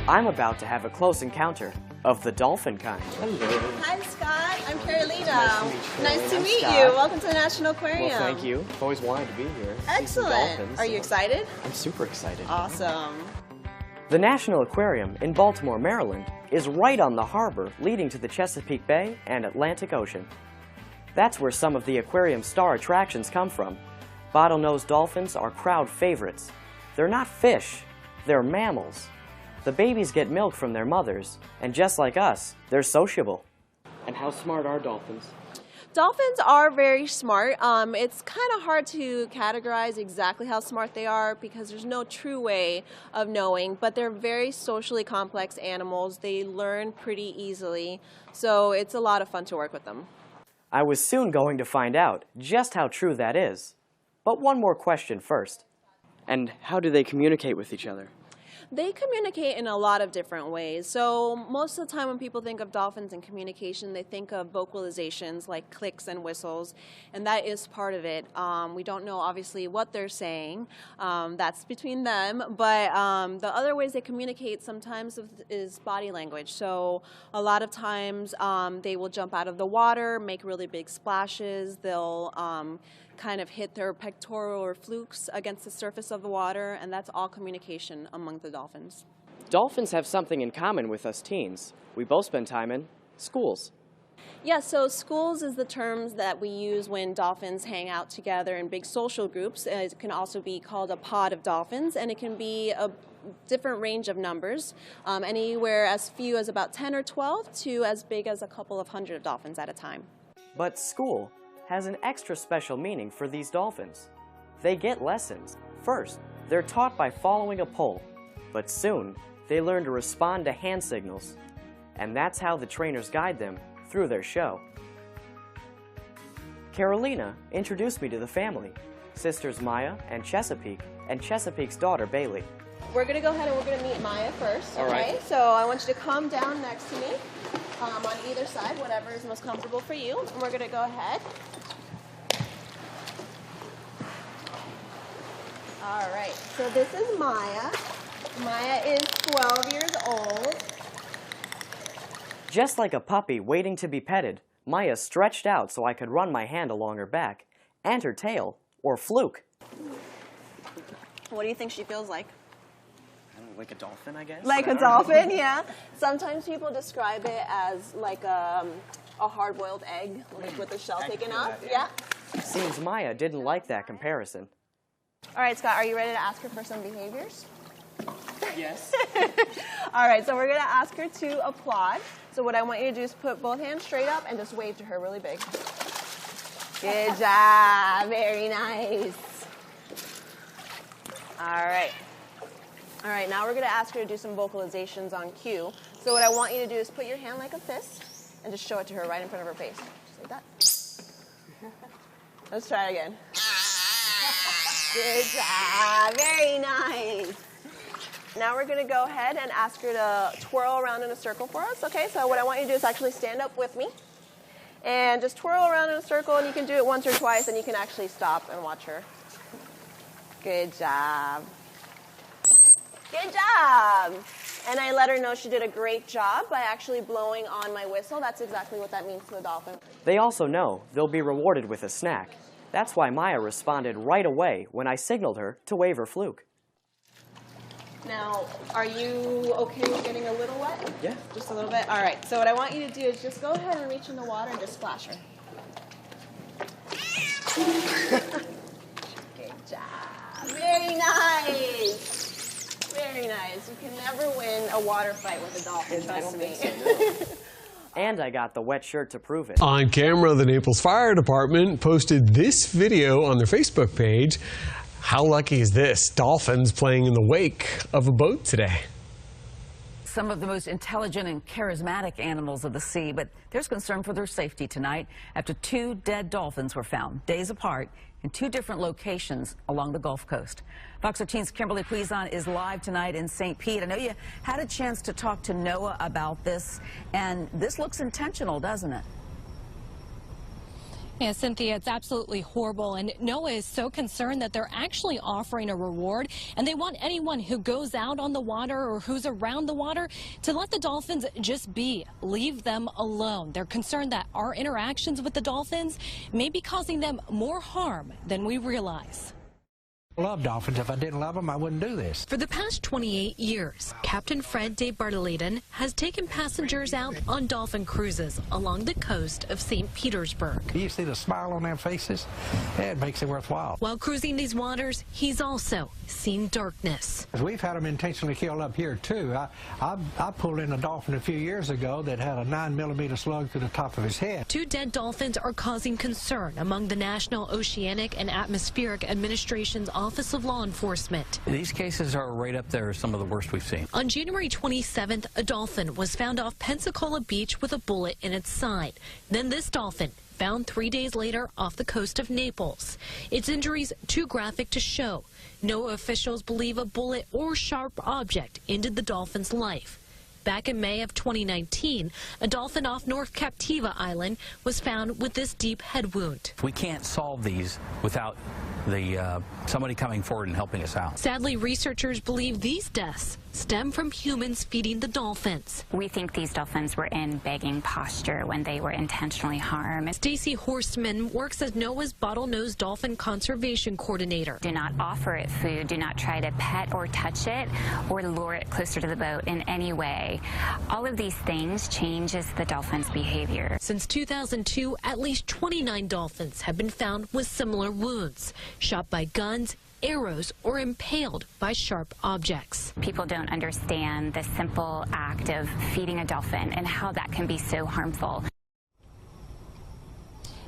I'm about to have a close encounter of the dolphin kind. Hello. Hi, Scott. I'm Carolina. Nice to meet you. Welcome to the National Aquarium. Well, thank you. I've always wanted to be here. Excellent. Are you excited? I'm super excited. Awesome. The National Aquarium in Baltimore, Maryland is right on the harbor leading to the Chesapeake Bay and Atlantic Ocean. That's where some of the aquarium star attractions come from. Bottlenose dolphins are crowd favorites. They're not fish, they're mammals. The babies get milk from their mothers, and just like us, they're sociable. And how smart are dolphins? Dolphins are very smart. It's kind of hard to categorize exactly how smart they are because there's no true way of knowing, but they're very socially complex animals. They learn pretty easily, so it's a lot of fun to work with them. I was soon going to find out just how true that is. But one more question first. And how do they communicate with each other? They communicate in a lot of different ways. So most of the time when people think of dolphins and communication, they think of vocalizations like clicks and whistles, and that is part of it. We don't know obviously what they're saying. That's between them, but the other ways they communicate sometimes is body language. So a lot of times they will jump out of the water, make really big splashes. They'll kind of hit their pectoral or flukes against the surface of the water, and that's all communication among the dolphins. Dolphins have something in common with us teens. We both spend time in schools. Yeah, so schools is the terms that we use when dolphins hang out together in big social groups. It can also be called a pod of dolphins, and it can be a different range of numbers, anywhere as few as about 10 or 12 to as big as a couple of hundred of dolphins at a time. But school has an extra special meaning for these dolphins. They get lessons. First, they're taught by following a pole, but soon they learn to respond to hand signals, and that's how the trainers guide them through their show. Carolina introduced me to the family, sisters Maya and Chesapeake's daughter Bailey. We're going to go ahead and we're going to meet Maya first, okay? All right. So I want you to come down next to me on either side, whatever is most comfortable for you. And we're going to go ahead. All right, so this is Maya. Maya is 12 years old. Just like a puppy waiting to be petted, Maya stretched out so I could run my hand along her back and her tail, or fluke. What do you think she feels like? Like a dolphin, I guess? Like a dolphin, yeah. Sometimes people describe it as like a hard-boiled egg, like with the shell taken off. Yeah. Seems Maya didn't like that comparison. All right, Scott, are you ready to ask her for some behaviors? Yes. All right, so we're going to ask her to applaud. So what I want you to do is put both hands straight up and just wave to her really big. Good job. Very nice. All right. All right, now we're going to ask her to do some vocalizations on cue. So what I want you to do is put your hand like a fist and just show it to her right in front of her face. Just like that. Let's try it again. Good job. Very nice. Now we're going to go ahead and ask her to twirl around in a circle for us. Okay, so what I want you to do is actually stand up with me and just twirl around in a circle, and you can do it once or twice, and you can actually stop and watch her. Good job. Good job. And I let her know she did a great job by actually blowing on my whistle. That's exactly what that means to the dolphin. They also know they'll be rewarded with a snack. That's why Maya responded right away when I signaled her to wave her fluke. Now, are you okay with getting a little wet? Yeah. Just a little bit? All right. So what I want you to do is just go ahead and reach in the water and just splash her. Good job. Very nice. Very nice. You can never win a water fight with a dolphin, trust me. And I got the wet shirt to prove it. On camera, the Naples Fire Department posted this video on their Facebook page. How lucky is this? Dolphins playing in the wake of a boat today. Some of the most intelligent and charismatic animals of the sea, but there's concern for their safety tonight after 2 dead dolphins were found days apart in 2 different locations along the Gulf Coast. Fox 13's Kimberly Puizon is live tonight in St. Pete. I know you had a chance to talk to NOAA about this, and this looks intentional, doesn't it? Yeah, Cynthia, it's absolutely horrible, and NOAA is so concerned that they're actually offering a reward, and they want anyone who goes out on the water or who's around the water to let the dolphins just be, leave them alone. They're concerned that our interactions with the dolphins may be causing them more harm than we realize. I love dolphins. If I didn't love them, I wouldn't do this. For the past 28 years, Captain Fred de Bartoleden has taken passengers out on dolphin cruises along the coast of St. Petersburg. You see the smile on their faces? It makes it worthwhile. While cruising these waters, he's also seen darkness. We've had them intentionally killed up here, too. I pulled in a dolphin a few years ago that had a 9mm slug through the top of his head. 2 dead dolphins are causing concern among the National Oceanic and Atmospheric Administration's Office of Law Enforcement. These cases are right up there, some of the worst we've seen. On January 27th, a dolphin was found off Pensacola Beach with a bullet in its side. Then this dolphin found 3 days later off the coast of Naples. Its injuries too graphic to show. NOAA officials believe a bullet or sharp object ended the dolphin's life. Back in May of 2019, a dolphin off North Captiva Island was found with this deep head wound. We can't solve these without somebody coming forward and helping us out. Sadly, researchers believe these deaths stem from humans feeding the dolphins. We think these dolphins were in begging posture when they were intentionally harmed. Stacy Horstman works as NOAA's bottlenose dolphin conservation coordinator. Do not offer it food, do not try to pet or touch it or lure it closer to the boat in any way. All of these things changes the dolphin's behavior. Since 2002, at least 29 dolphins have been found with similar wounds, shot by guns, arrows, or impaled by sharp objects. People don't understand the simple act of feeding a dolphin and how that can be so harmful.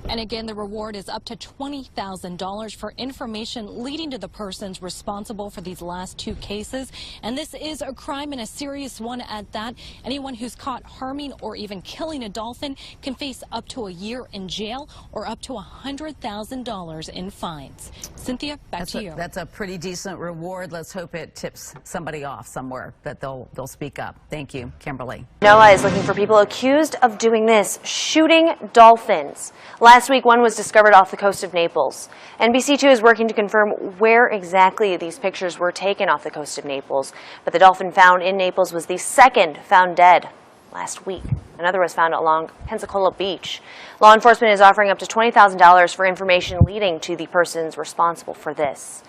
And again, the reward is up to $20,000 for information leading to the persons responsible for these last 2 cases. And this is a crime, and a serious one at that. Anyone who's caught harming or even killing a dolphin can face up to a year in jail or up to $100,000 in fines. Cynthia, back to you. That's a pretty decent reward. Let's hope it tips somebody off somewhere, that they'll speak up. Thank you, Kimberly. NOAA is looking for people accused of doing this, shooting dolphins. Last week, one was discovered off the coast of Naples. NBC2 is working to confirm where exactly these pictures were taken off the coast of Naples. But the dolphin found in Naples was the second found dead last week. Another was found along Pensacola Beach. Law enforcement is offering up to $20,000 for information leading to the persons responsible for this.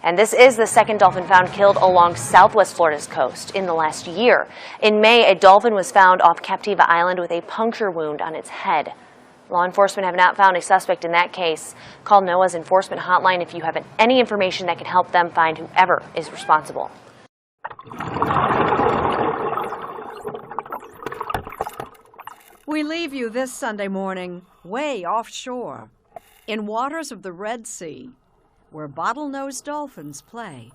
And this is the second dolphin found killed along southwest Florida's coast in the last year. In May, a dolphin was found off Captiva Island with a puncture wound on its head. Law enforcement have not found a suspect in that case. Call NOAA's enforcement hotline if you have any information that can help them find whoever is responsible. We leave you this Sunday morning way offshore, in waters of the Red Sea, where bottlenose dolphins play.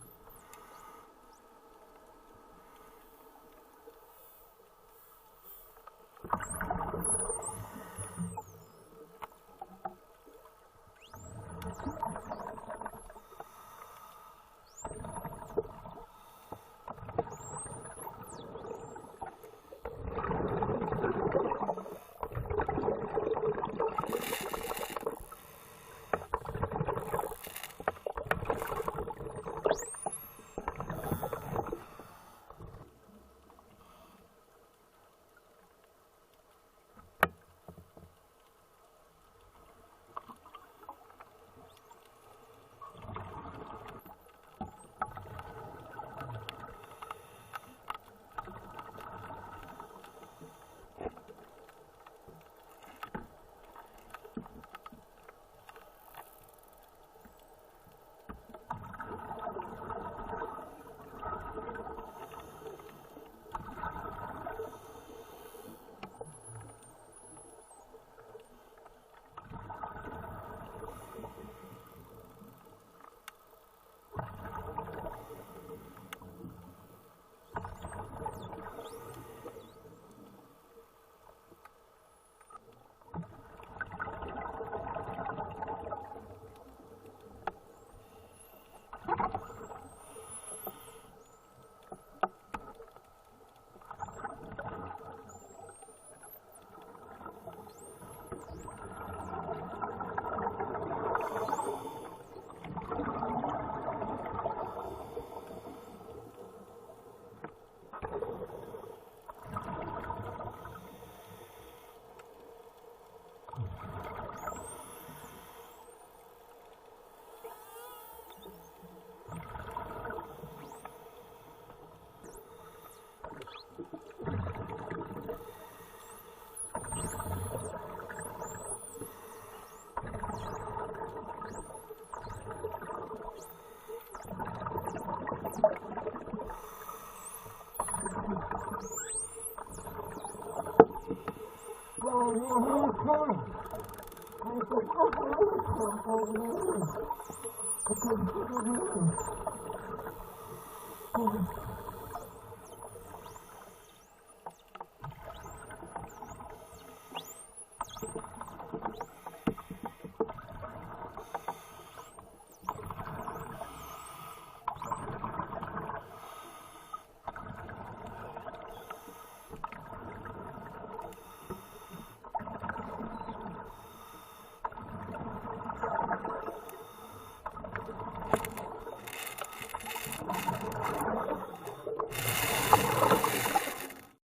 Okay.